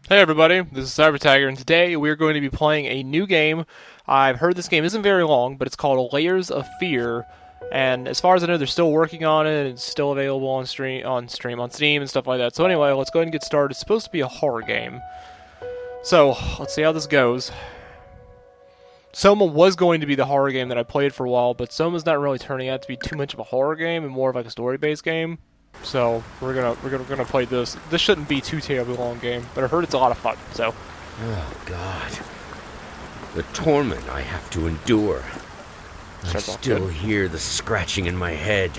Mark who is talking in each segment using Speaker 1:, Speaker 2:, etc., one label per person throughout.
Speaker 1: Hey everybody, this is Cyber and today we're going to be playing a new game. I've heard this game isn't very long, but it's called Layers of Fear. And as far as I know, they're still working on it. It's still available on Steam and stuff like that. So anyway, let's go ahead and get started. It's supposed to be a horror game. So, let's see how this goes. Soma was going to be the horror game that I played for a while, but Soma's not really turning out to be too much of a horror game and more of like a story-based game. So we're gonna play this. This shouldn't be too terribly long game, but I heard it's a lot of fun. So,
Speaker 2: oh God, the torment I have to endure. I still hear the scratching in my head,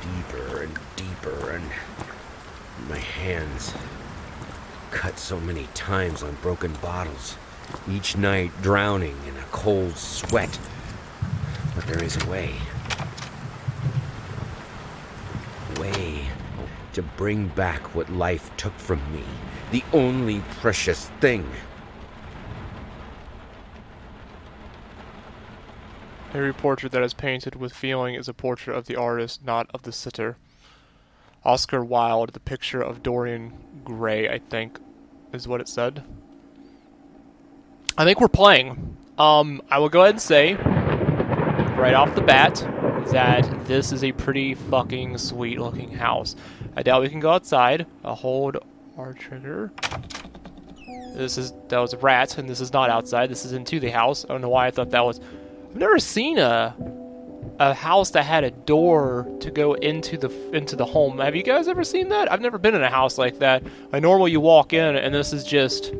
Speaker 2: deeper and deeper, and my hands cut so many times on broken bottles, each night drowning in a cold sweat. But there is a way to bring back what life took from me, the only precious thing.
Speaker 1: Every portrait that is painted with feeling is a portrait of the artist, not of the sitter. Oscar Wilde, The Picture of Dorian Gray, I think, is what it said. I think we're playing. I will go ahead and say, right off the bat, that this is a pretty fucking sweet looking house. I doubt we can go outside. I'll hold our trigger. That was a rat, and this is not outside. This is into the house. I don't know why I thought that was. I've never seen a house that had a door to go into the home. Have you guys ever seen that? I've never been in a house like that. Normally you walk in, and this is just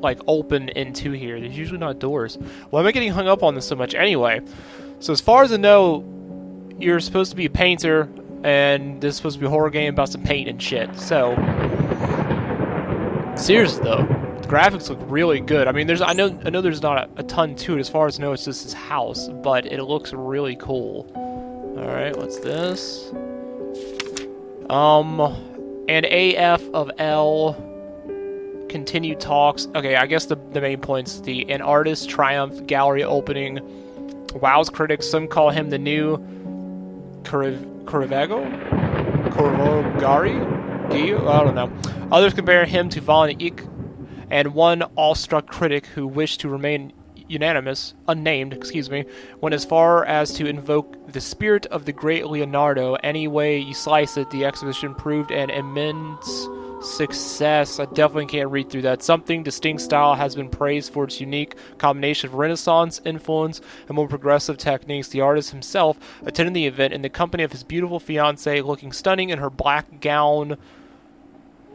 Speaker 1: like open into here. There's usually not doors. Why am I getting hung up on this so much anyway? So as far as I know, you're supposed to be a painter, and this is supposed to be a horror game about some paint and shit. So, seriously though, the graphics look really good. I mean, I know there's not a ton to it. As far as I know, it's just this house, but it looks really cool. All right, what's this? And AF of L. Continue talks. Okay, I guess the main points: an artist triumph gallery opening. Wow's critics, some call him the new Corvagari? I don't know. Others compare him to Von Eyck, and one awestruck critic who wished to remain unnamed, went as far as to invoke the spirit of the great Leonardo. Any way you slice it, the exhibition proved an immense success. I definitely can't read through that. Something distinct style has been praised for its unique combination of Renaissance influence and more progressive techniques. The artist himself attended the event in the company of his beautiful fiancée, looking stunning in her black gown.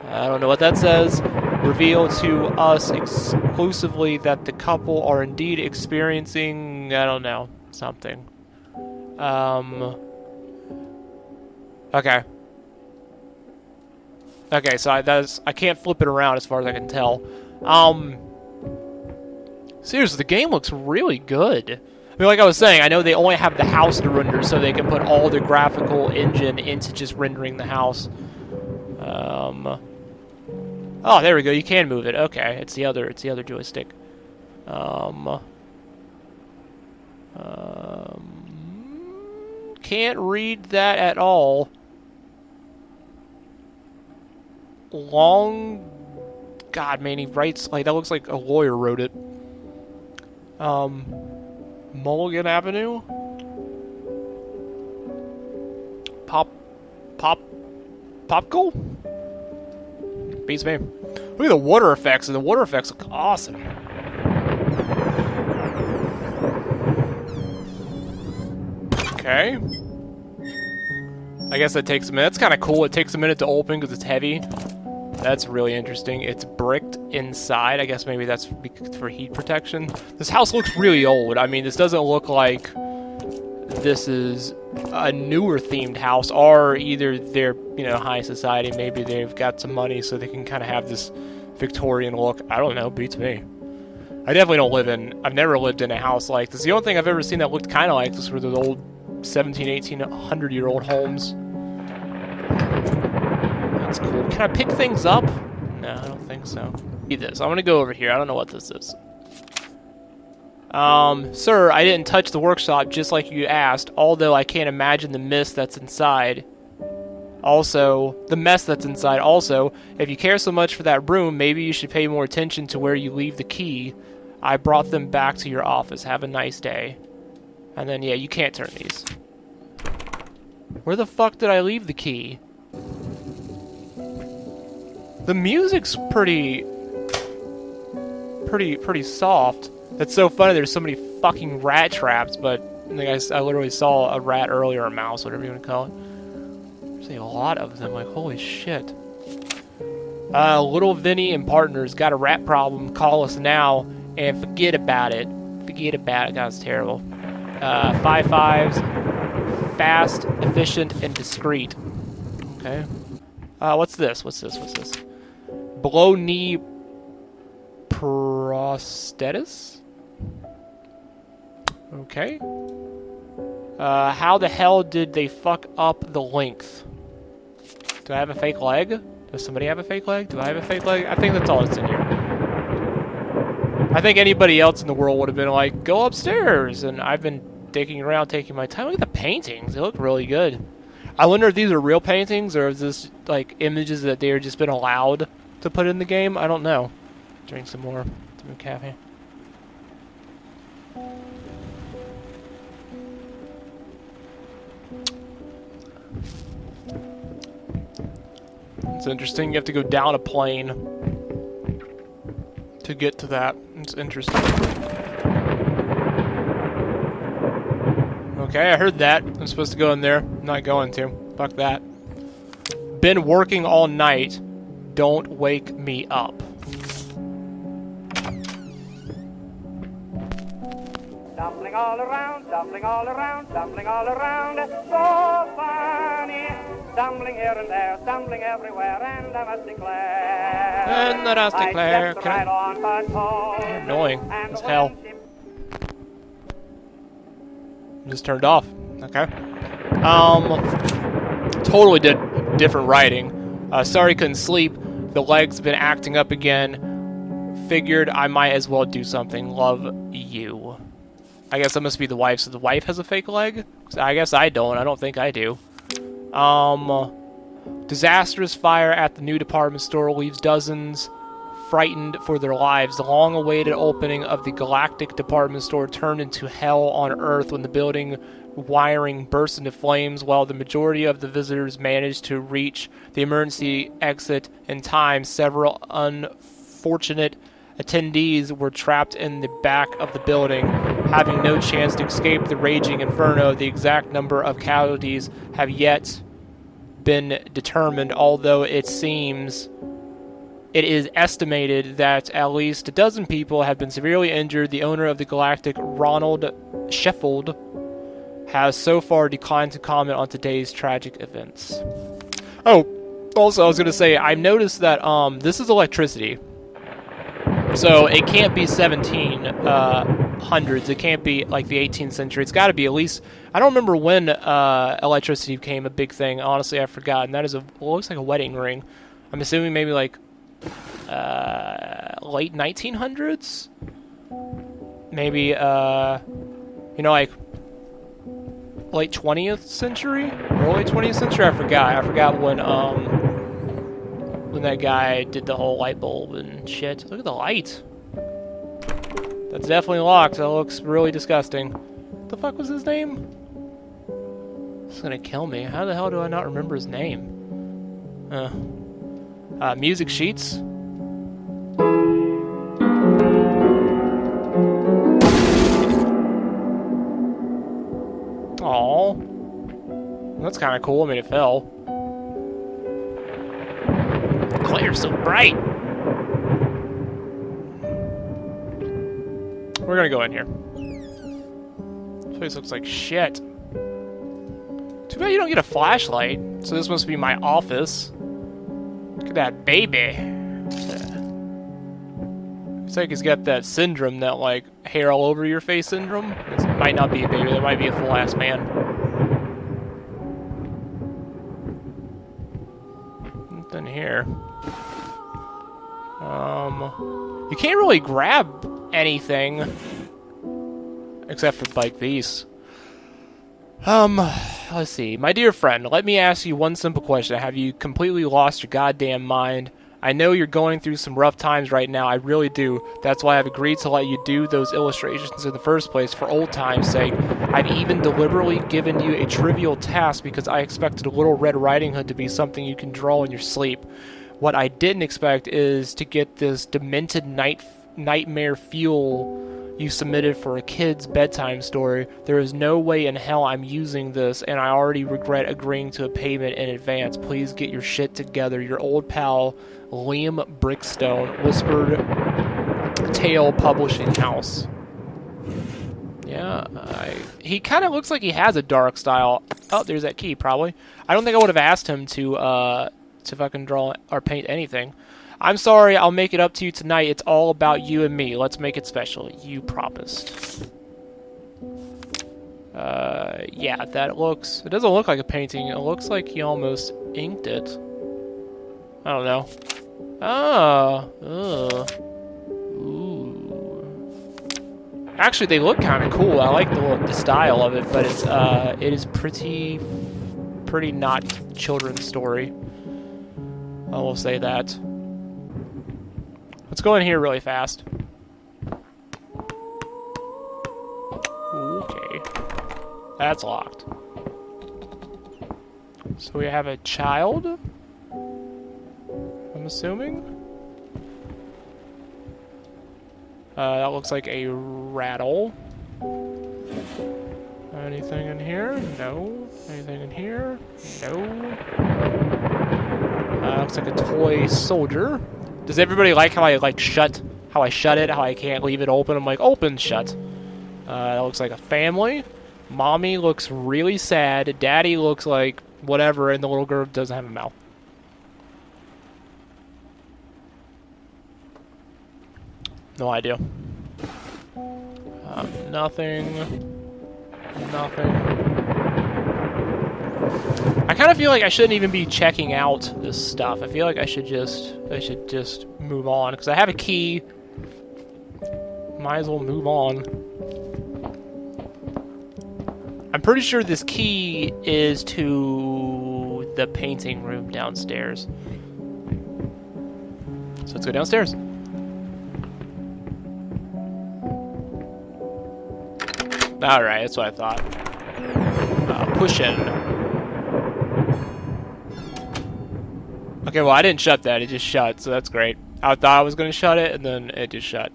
Speaker 1: I don't know what that says. Revealed to us exclusively that the couple are indeed experiencing, I don't know, something. Okay. Okay, so I can't flip it around as far as I can tell. Seriously, the game looks really good. I mean, like I was saying, I know they only have the house to render, so they can put all the graphical engine into just rendering the house. Oh, there we go. You can move it. Okay, it's the other joystick. Can't read that at all. God, man, he writes like that. Looks like a lawyer wrote it. Mulligan Avenue. Popco. Beats me. Look at the water effects, and the water effects look awesome. Okay. I guess that takes a minute. That's kind of cool. It takes a minute to open because it's heavy. That's really interesting. It's bricked inside. I guess maybe that's for heat protection. This house looks really old. I mean, this doesn't look like this is a newer themed house, or either they're, high society. Maybe they've got some money so they can kind of have this Victorian look. I don't know. Beats me. I definitely don't I've never lived in a house like this. The only thing I've ever seen that looked kind of like this were those old 17, 1800-year-old homes. That's cool. Can I pick things up? No, I don't think so. Read this. I'm gonna go over here. I don't know what this is. Sir, I didn't touch the workshop just like you asked, although I can't imagine the mist that's inside. Also, the mess that's inside. Also, if you care so much for that room, maybe you should pay more attention to where you leave the key. I brought them back to your office. Have a nice day. And then, yeah, you can't turn these. Where the fuck did I leave the key? The music's pretty soft. That's so funny. There's so many fucking rat traps, but I literally saw a rat earlier, a mouse, whatever you want to call it. There's a lot of them. Like, holy shit. Little Vinny and partners got a rat problem. Call us now and forget about it. Forget about it. God, it's terrible. 5 5s. Fast, efficient, and discreet. Okay. What's this? What's this? What's this? Below knee prosthetis? Okay. How the hell did they fuck up the length? Do I have a fake leg? Does somebody have a fake leg? Do I have a fake leg? I think that's all that's in here. I think anybody else in the world would have been like, go upstairs! And I've been digging around, taking my time. Look at the paintings. They look really good. I wonder if these are real paintings or is this like images that they've just been allowed to put in the game? I don't know. Drink some more caffeine. It's interesting. You have to go down a plane to get to that. It's interesting. Okay, I heard that. I'm supposed to go in there. I'm not going to. Fuck that. Been working all night. Don't wake me up.
Speaker 3: Dumpling all around, dumpling all around, dumpling all around. So funny. Stumbling here and there, stumbling everywhere, and I must declare.
Speaker 1: And I must declare.
Speaker 3: You're
Speaker 1: annoying as hell. Just turned off. Okay. Totally did different writing. Sorry couldn't sleep. The leg's been acting up again. Figured I might as well do something. Love you. I guess that must be the wife. So the wife has a fake leg? I guess I don't. I don't think I do. Disastrous fire at the new department store leaves dozens frightened for their lives. The long-awaited opening of the galactic department store turned into hell on Earth when the building wiring burst into flames. While the majority of the visitors managed to reach the emergency exit in time, several unfortunate attendees were trapped in the back of the building, having no chance to escape the raging inferno. The exact number of casualties have yet been determined, although it is estimated that at least a dozen people have been severely injured. The owner of the Galactic, Ronald Sheffield, has so far declined to comment on today's tragic events. Oh, also I was going to say, I noticed that this is electricity. So it can't be 1700s. It can't be like the 18th century. It's got to be at least. I don't remember when electricity became a big thing. Honestly, I've forgotten. That is looks like a wedding ring. I'm assuming maybe like late 1900s. Maybe like late 20th century, early 20th century. I forgot when that guy did the whole light bulb and shit. Look at the light. That's definitely locked. That looks really disgusting. What the fuck was his name? This is gonna kill me. How the hell do I not remember his name? Music sheets. Aww. That's kind of cool. I mean, it fell. Claire's so bright. We're gonna go in here. This place looks like shit. Too bad you don't get a flashlight. So this must be my office. Look at that baby. Looks like he's got that syndrome, that like hair all over your face syndrome. This might not be a baby. That might be a full ass man. Nothing here. You can't really grab anything except for like these. let's see. My dear friend, let me ask you one simple question. Have you completely lost your goddamn mind? I know you're going through some rough times right now. I really do. That's why I've agreed to let you do those illustrations in the first place for old time's sake. I've even deliberately given you a trivial task because I expected Little Red Riding Hood to be something you can draw in your sleep. What I didn't expect is to get this demented nightmare fuel you submitted for a kid's bedtime story. There is no way in hell I'm using this, and I already regret agreeing to a payment in advance. Please get your shit together. Your old pal, Liam Brickstone, Whispered Tale Publishing House. Yeah, he kind of looks like he has a dark style. Oh, there's that key, probably. I don't think I would have asked him to fucking draw or paint anything. I'm sorry, I'll make it up to you tonight. It's all about you and me. Let's make it special. You promised. Yeah, that looks... It doesn't look like a painting. It looks like he almost inked it. I don't know. Oh. Ugh. Ooh. Actually, they look kind of cool. I like the style of it, but it is pretty not children's story. I will say that. Let's go in here really fast. Okay. That's locked. So we have a child? I'm assuming? That looks like a rattle. Anything in here? No. Anything in here? No. Looks like a toy soldier. Does everybody like how I shut it, how I can't leave it open? I'm like, open, shut. That looks like a family. Mommy looks really sad. Daddy looks like whatever, and the little girl doesn't have a mouth. No idea. Nothing. I kind of feel like I shouldn't even be checking out this stuff. I feel like I should just move on because I have a key. Might as well move on. I'm pretty sure this key is to the painting room downstairs. So let's go downstairs. Alright, that's what I thought. Push in. Okay, well, I didn't shut that. It just shut, so that's great. I thought I was going to shut it, and then it just shut.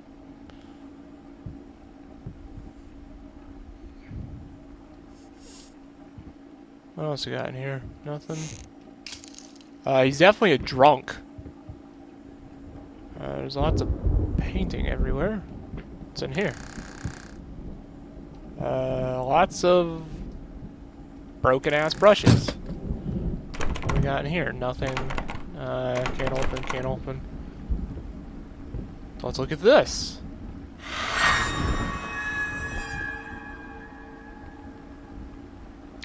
Speaker 1: What else we got in here? Nothing. He's definitely a drunk. There's lots of painting everywhere. What's in here? Lots of broken-ass brushes. What do we got in here? Nothing. Can't open, can't open. Let's look at this.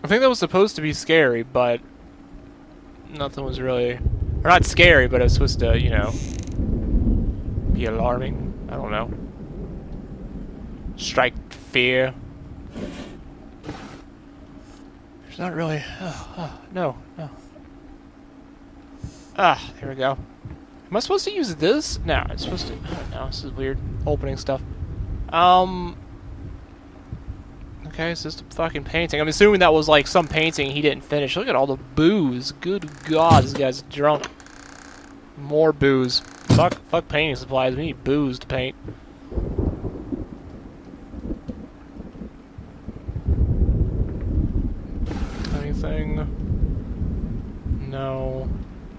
Speaker 1: I think that was supposed to be scary, but nothing was really... Or not scary, but it was supposed to, you know, be alarming. I don't know. Strike fear. There's not really... no. Ah, there we go. Am I supposed to use this? No, I'm supposed to... No, this is weird. Opening stuff. Okay, it's just a fucking painting. I'm assuming that was like some painting he didn't finish. Look at all the booze. Good God, this guy's drunk. More booze. Fuck painting supplies. We need booze to paint. Anything? No.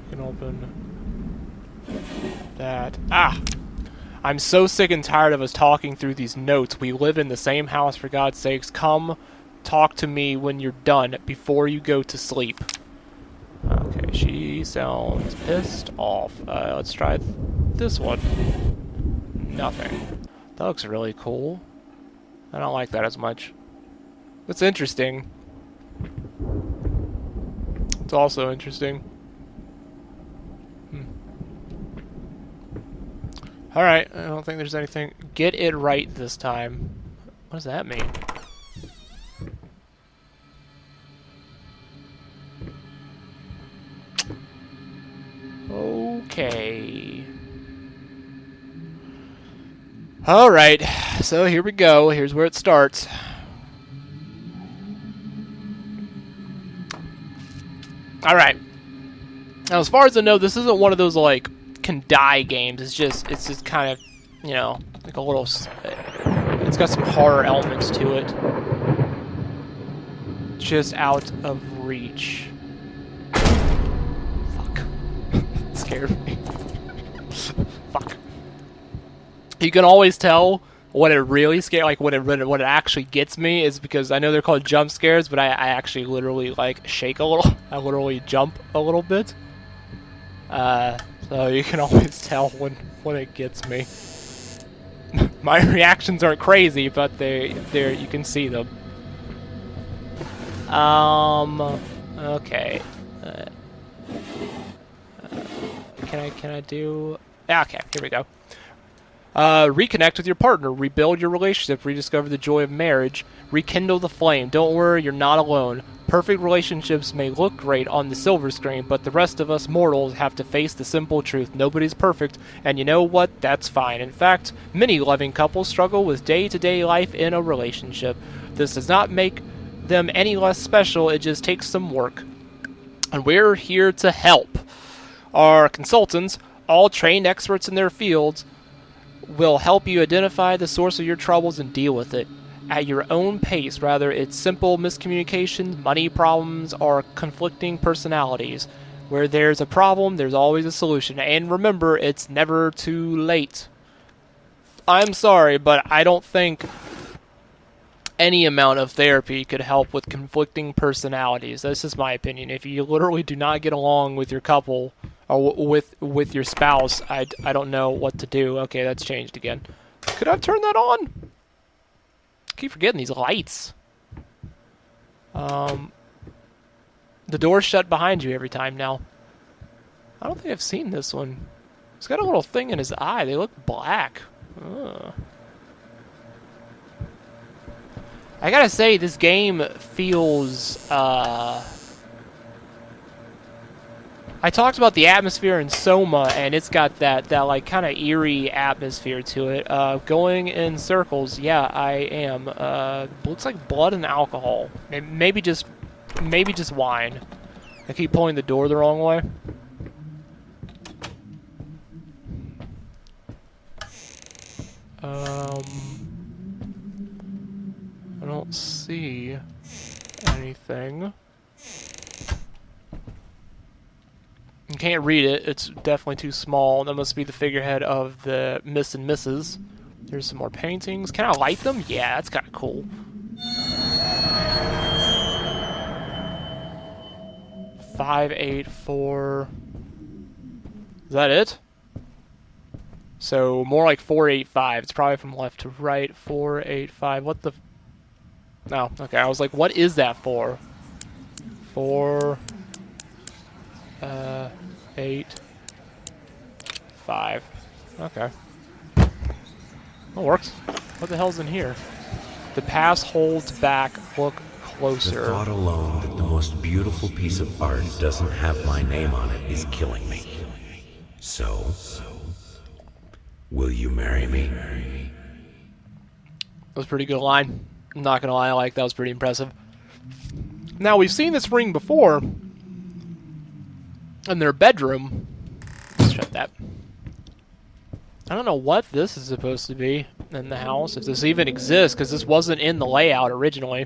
Speaker 1: You can open that. Ah! I'm so sick and tired of us talking through these notes. We live in the same house, for God's sakes. Come talk to me when you're done, before you go to sleep. Okay, she sounds pissed off. Let's try this one. Nothing. That looks really cool. I don't like that as much. It's interesting. It's also interesting. Alright, I don't think there's anything. Get it right this time. What does that mean? Alright, so here we go. Here's where it starts. Alright. Now, as far as I know, this isn't one of those, like, can die games. It's just kind of, you know, like a little... It's got some horror elements to it. Just out of reach. Fuck. It scared me. Fuck. You can always tell when it really scares, like when it actually gets me, is because I know they're called jump scares, but I actually literally like shake a little. I literally jump a little bit. So you can always tell when it gets me. My reactions aren't crazy, but they're you can see them. Okay. Can I do? Okay, here we go. Reconnect with your partner, rebuild your relationship, rediscover the joy of marriage, rekindle the flame. Don't worry, you're not alone. Perfect relationships may look great on the silver screen, but the rest of us mortals have to face the simple truth. Nobody's perfect, and you know what? That's fine. In fact, many loving couples struggle with day-to-day life in a relationship. This does not make them any less special, it just takes some work. And we're here to help. Our consultants, all trained experts in their fields, will help you identify the source of your troubles and deal with it at your own pace, whether it's simple miscommunications, money problems, or conflicting personalities. Where there's a problem, there's always a solution. And remember, it's never too late. I'm sorry, but I don't think any amount of therapy could help with conflicting personalities. This is my opinion. If you literally do not get along with your couple, or with your spouse, I don't know what to do. Okay, that's changed again. Could I have turned that on? I keep forgetting these lights. The door's shut behind you every time now. I don't think I've seen this one. He's got a little thing in his eye. They look black. Ugh. I gotta say, this game feels, I talked about the atmosphere in Soma, and it's got that like kind of eerie atmosphere to it. Going in circles, yeah, I am. Looks like blood and alcohol. Maybe just wine. I keep pulling the door the wrong way. I don't see anything. You can't read it. It's definitely too small. That must be the figurehead of the Miss and Mrs. There's some more paintings. Can I light them? Yeah, that's kind of cool. Five, 8, 4. Is that it? So more like 4, 8, 5. It's probably from left to right. 4, 8, 5. What the? No. Okay. I was like, what is that for? 4. 8, 5. Okay. That works. What the hell's in here? The past holds back. Look closer.
Speaker 2: The thought alone that the most beautiful piece of art doesn't have my name on it is killing me. So, will you marry me?
Speaker 1: That was a pretty good line. I'm not gonna lie, I like that. Was pretty impressive. Now, we've seen this ring before in their bedroom. Let's shut that. I don't know what this is supposed to be in the house, if this even exists, because this wasn't in the layout originally.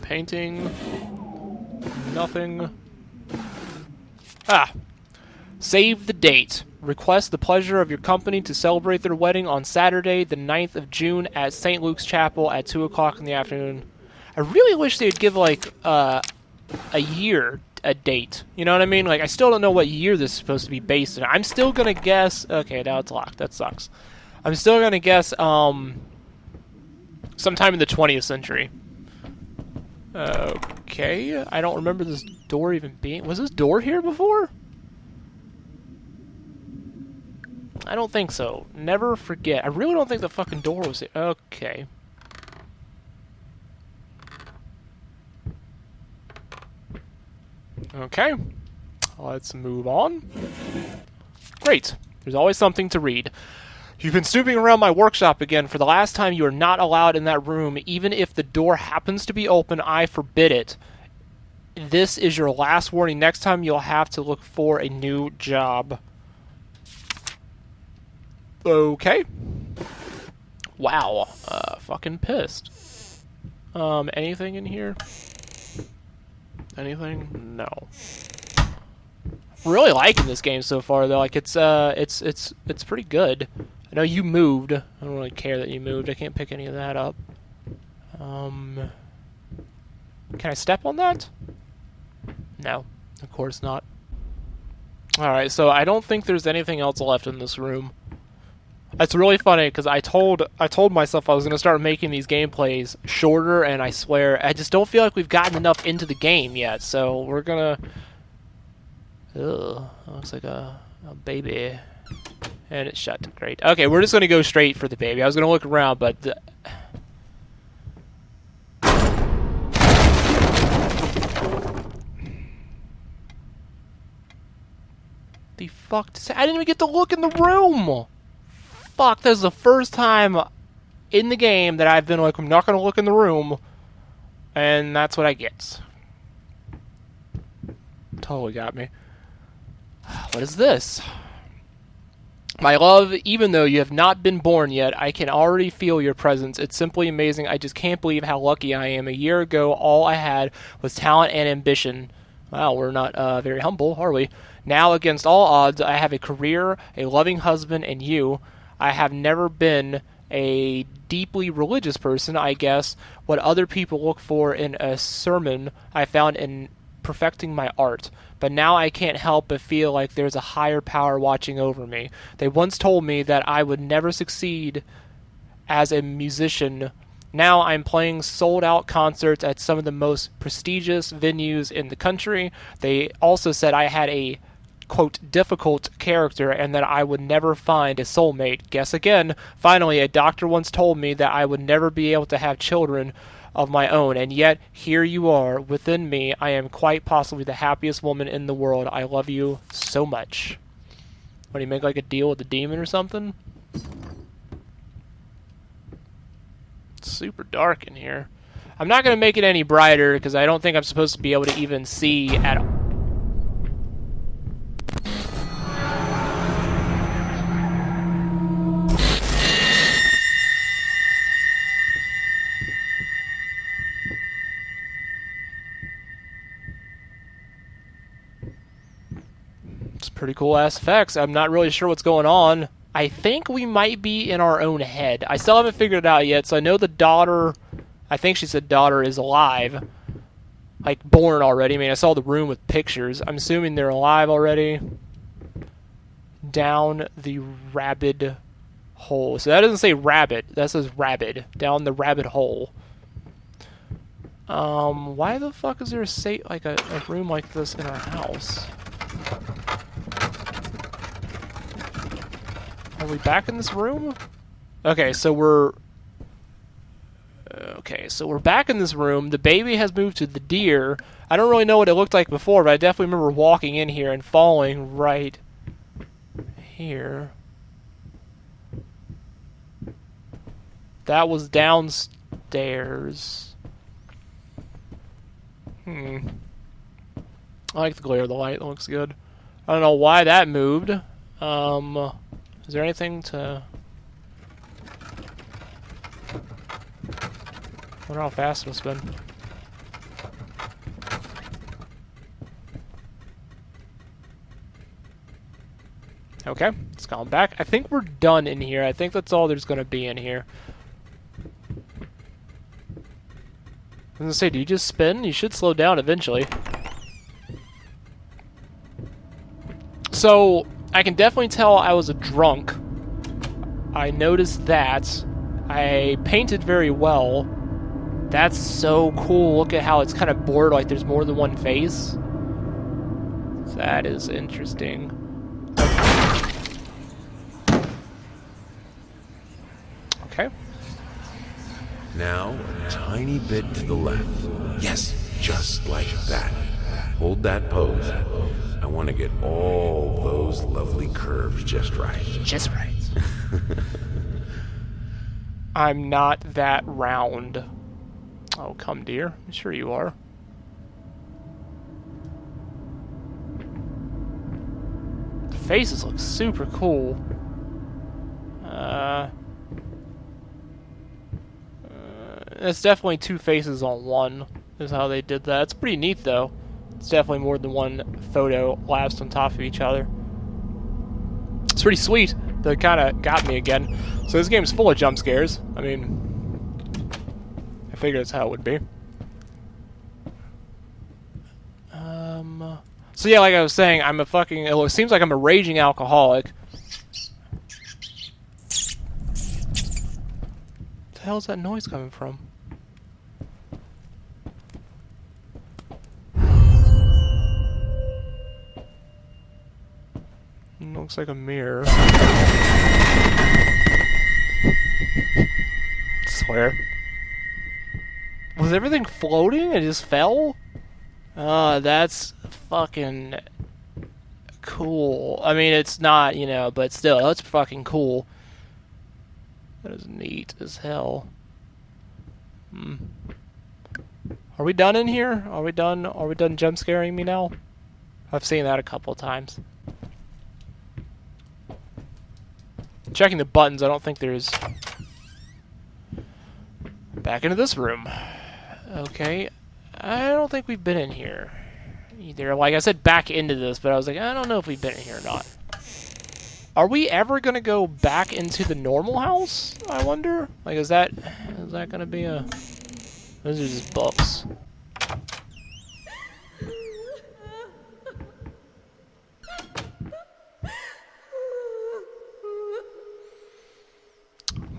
Speaker 1: Painting. Nothing. Save the date. Request the pleasure of your company to celebrate their wedding on Saturday, the 9th of June at St. Luke's Chapel at 2 o'clock in the afternoon. I really wish they would give, like, a year, a date. You know what I mean? Like, I still don't know what year this is supposed to be based on. I'm still gonna guess... Okay, now it's locked. That sucks. I'm still gonna guess, sometime in the 20th century. Okay. I don't remember this door even being... Was this door here before? I don't think so. Never forget. I really don't think the fucking door was here. Okay. Okay. Let's move on. Great. There's always something to read. You've been snooping around my workshop again. For the last time, you are not allowed in that room. Even if the door happens to be open, I forbid it. This is your last warning. Next time, you'll have to look for a new job. Okay. Wow. Fucking pissed. Anything in here? Anything? No. Really liking this game so far, though. Like, it's pretty good. I know you moved. I don't really care that you moved. I can't pick any of that up. Can I step on that? No, of course not. Alright, so I don't think there's anything else left in this room. It's really funny, because I told myself I was going to start making these gameplays shorter, and I swear, I just don't feel like we've gotten enough into the game yet, so we're going to... Ugh, looks like a baby. And it's shut. Great. Okay, we're just going to go straight for the baby. I was going to look around, but... The fuck? I didn't even get to look in the room! Fuck, this is the first time in the game that I've been like, I'm not going to look in the room. And that's what I get. Totally got me. What is this? My love, even though you have not been born yet, I can already feel your presence. It's simply amazing. I just can't believe how lucky I am. A year ago, all I had was talent and ambition. Wow, we're not very humble, are we? Now, against all odds, I have a career, a loving husband, and you. I have never been a deeply religious person, I guess. What other people look for in a sermon, I found in perfecting my art. But now I can't help but feel like there's a higher power watching over me. They once told me that I would never succeed as a musician. Now I'm playing sold-out concerts at some of the most prestigious venues in the country. They also said I had a, quote, difficult character and that I would never find a soulmate. Guess again. Finally, a doctor once told me that I would never be able to have children of my own, and yet here you are within me. I am quite possibly the happiest woman in the world. I love you so much. What, do you make like a deal with the demon or something? It's super dark in here. I'm not going to make it any brighter because I don't think I'm supposed to be able to even see at all. Pretty cool ass effects. I'm not really sure what's going on. I think we might be in our own head. I still haven't figured it out yet, so I know the daughter, I think she said daughter, is alive. Like, born already. I mean, I saw the room with pictures. I'm assuming they're alive already. Down the rabid hole. So that doesn't say rabbit. That says rabid. Down the rabbit hole. Why the fuck is there a room like this in our house? Are we back in this room? Okay, so we're back in this room. The baby has moved to the deer. I don't really know what it looked like before, but I definitely remember walking in here and falling right here. That was downstairs. I like the glare of the light. It looks good. I don't know why that moved. Is there anything to... I wonder how fast it'll spin. Okay, it's gone back. I think we're done in here. I think that's all there's going to be in here. I was going to say, do you just spin? You should slow down eventually. So... I can definitely tell I was a drunk. I noticed that. I painted very well. That's so cool. Look at how it's kind of bored, like there's more than one face. That is interesting. Okay.
Speaker 4: Now, a tiny bit to the left. Yes, just like that. Hold that pose. I want to get all those lovely curves just right.
Speaker 1: Just right. I'm not that round. Oh, come, dear. Sure you are. The faces look super cool. It's definitely two faces on one, is how they did that. It's pretty neat, though. It's definitely more than one photo lapsed on top of each other. It's pretty sweet. That kind of got me again. So this game's full of jump scares. I mean, I figured that's how it would be. So yeah, like I was saying, I'm a fucking... It seems like I'm a raging alcoholic. What the hell is that noise coming from? It looks like a mirror. Swear. Was everything floating? It just fell? That's fucking cool. I mean, it's not, you know, but still, that's fucking cool. That is neat as hell. Are we done in here? Are we done? Are we done jump scaring me now? I've seen that a couple of times. Checking the buttons, I don't think there's... Back into this room. Okay. I don't think we've been in here either. Like I said, back into this, but I was like, I don't know if we've been in here or not. Are we ever gonna go back into the normal house? I wonder. Like, is that gonna be a... Those are just books.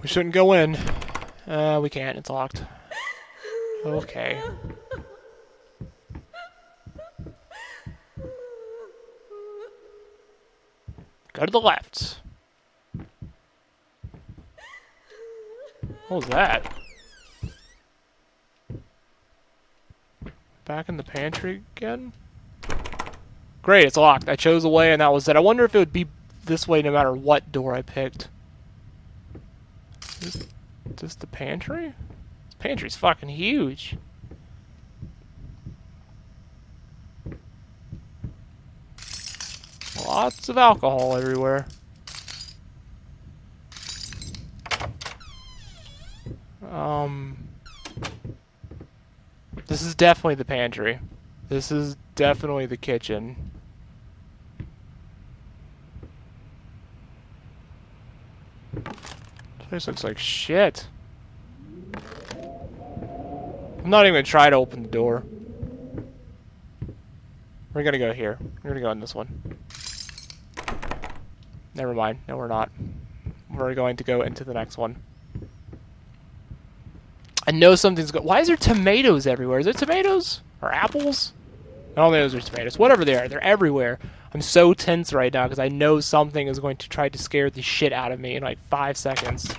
Speaker 1: We shouldn't go in. We can't. It's locked. Okay. Go to the left. What was that? Back in the pantry again? Great, it's locked. I chose a way and that was it. I wonder if it would be this way no matter what door I picked. Is this the pantry? This pantry's fucking huge. Lots of alcohol everywhere. This is definitely the pantry. This is definitely the kitchen. This place looks like shit. I'm not even gonna try to open the door. We're gonna go here. We're gonna go in this one. Never mind. No, we're not. We're going to go into the next one. I know something's going... Why is there tomatoes everywhere? Is there tomatoes? Or apples? I don't think those are tomatoes. Whatever they are, they're everywhere. I'm so tense right now because I know something is going to try to scare the shit out of me in like 5 seconds.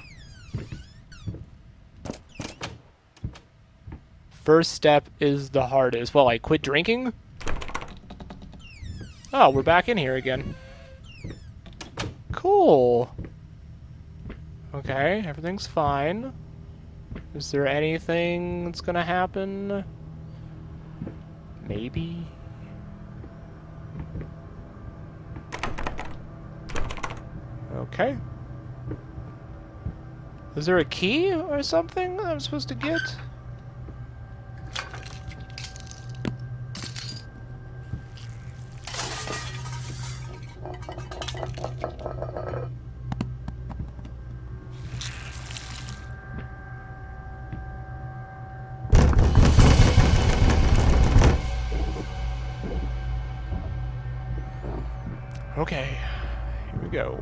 Speaker 1: First step is the hardest. Well, like quit drinking? Oh, we're back in here again. Cool. Okay, everything's fine. Is there anything that's gonna happen? Maybe? Okay. Is there a key or something I'm supposed to get? Okay, here we go.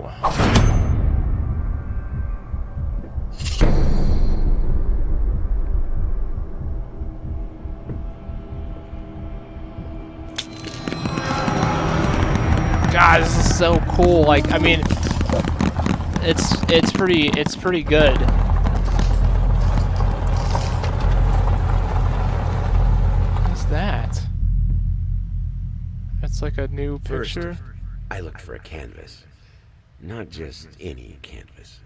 Speaker 1: God, this is so cool. Like, I mean, it's pretty good. What's that? That's like a new picture.
Speaker 2: First, I looked for a canvas. Not just any canvas.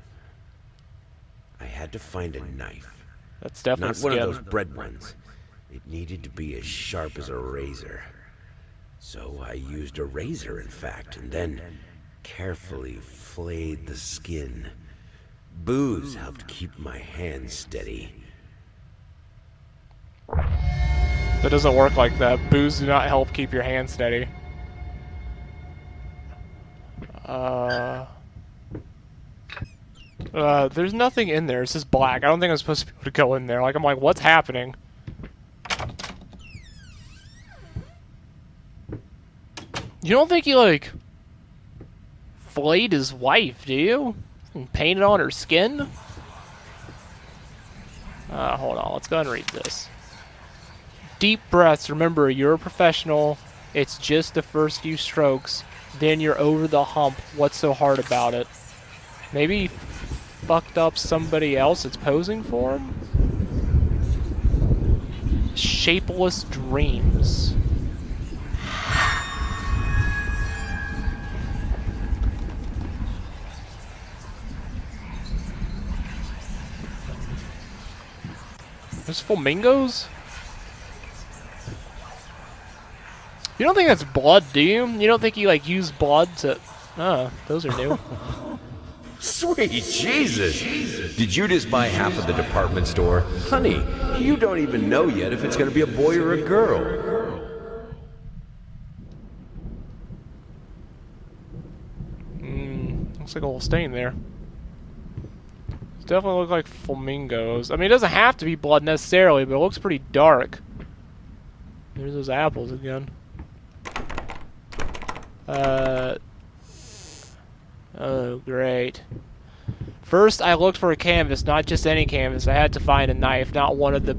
Speaker 2: I had to find a knife.
Speaker 1: That's definitely
Speaker 2: Not one of
Speaker 1: skin.
Speaker 2: those bread ones. It needed to be as sharp as a razor. So I used a razor, in fact, and then carefully flayed the skin. Booze helped keep my hand steady.
Speaker 1: That doesn't work like that. Booze do not help keep your hand steady. There's nothing in there. It's just black. I don't think I'm supposed to be able to go in there. Like, I'm like, what's happening? You don't think he, like, flayed his wife, do you? And painted on her skin? Hold on. Let's go ahead and read this. Deep breaths. Remember, you're a professional. It's just the first few strokes. Then you're over the hump. What's so hard about it? Maybe he fucked up somebody else that's posing for him? Shapeless dreams. There's flamingos? You don't think that's blood, do you? You don't think he, like, used blood to... Oh, those are new.
Speaker 2: Sweet Jesus! Did you just buy half of the department store? Honey, you don't even know yet if it's gonna be a boy or a girl.
Speaker 1: Looks like a little stain there. Definitely look like flamingos. I mean, it doesn't have to be blood necessarily, but it looks pretty dark. There's those apples again. Oh, great. First, I looked for a canvas, not just any canvas. I had to find a knife, not one of the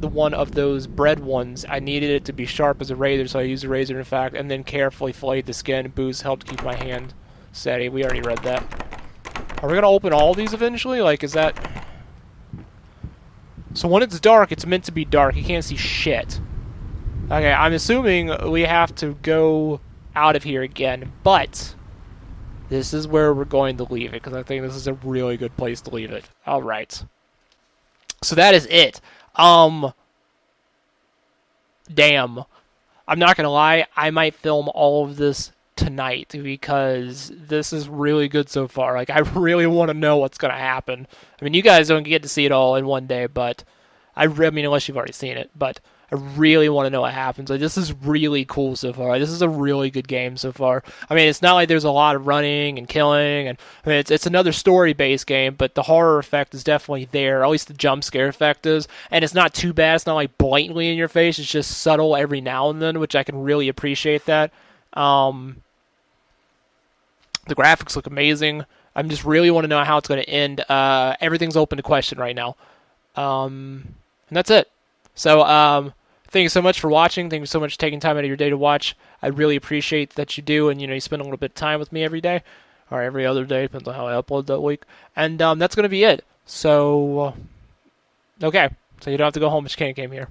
Speaker 1: one of those bread ones. I needed it to be sharp as a razor, so I used a razor, in fact, and then carefully flayed the skin. Booze helped keep my hand steady. We already read that. Are we gonna open all these eventually? Like, is that... So when it's dark, it's meant to be dark. You can't see shit. Okay, I'm assuming we have to go out of here again, but this is where we're going to leave it, because I think this is a really good place to leave it. Alright. So that is it. Damn. I'm not gonna lie, I might film all of this tonight, because this is really good so far. Like, I really want to know what's going to happen. I mean, you guys don't get to see it all in one day, but I mean, unless you've already seen it, but I really want to know what happens. Like, this is really cool so far. This is a really good game so far. I mean, it's not like there's a lot of running and killing, and I mean, it's another story-based game, but the horror effect is definitely there. At least the jump scare effect is, and it's not too bad. It's not like blatantly in your face. It's just subtle every now and then, which I can really appreciate that. The graphics look amazing. I just really want to know how it's going to end. Everything's open to question right now. And that's it. So, thank you so much for watching. Thank you so much for taking time out of your day to watch. I really appreciate that you do, and, you know, you spend a little bit of time with me every day, or every other day, depends on how I upload that week. And that's going to be it. So, okay. So you don't have to go home, but you can't game here.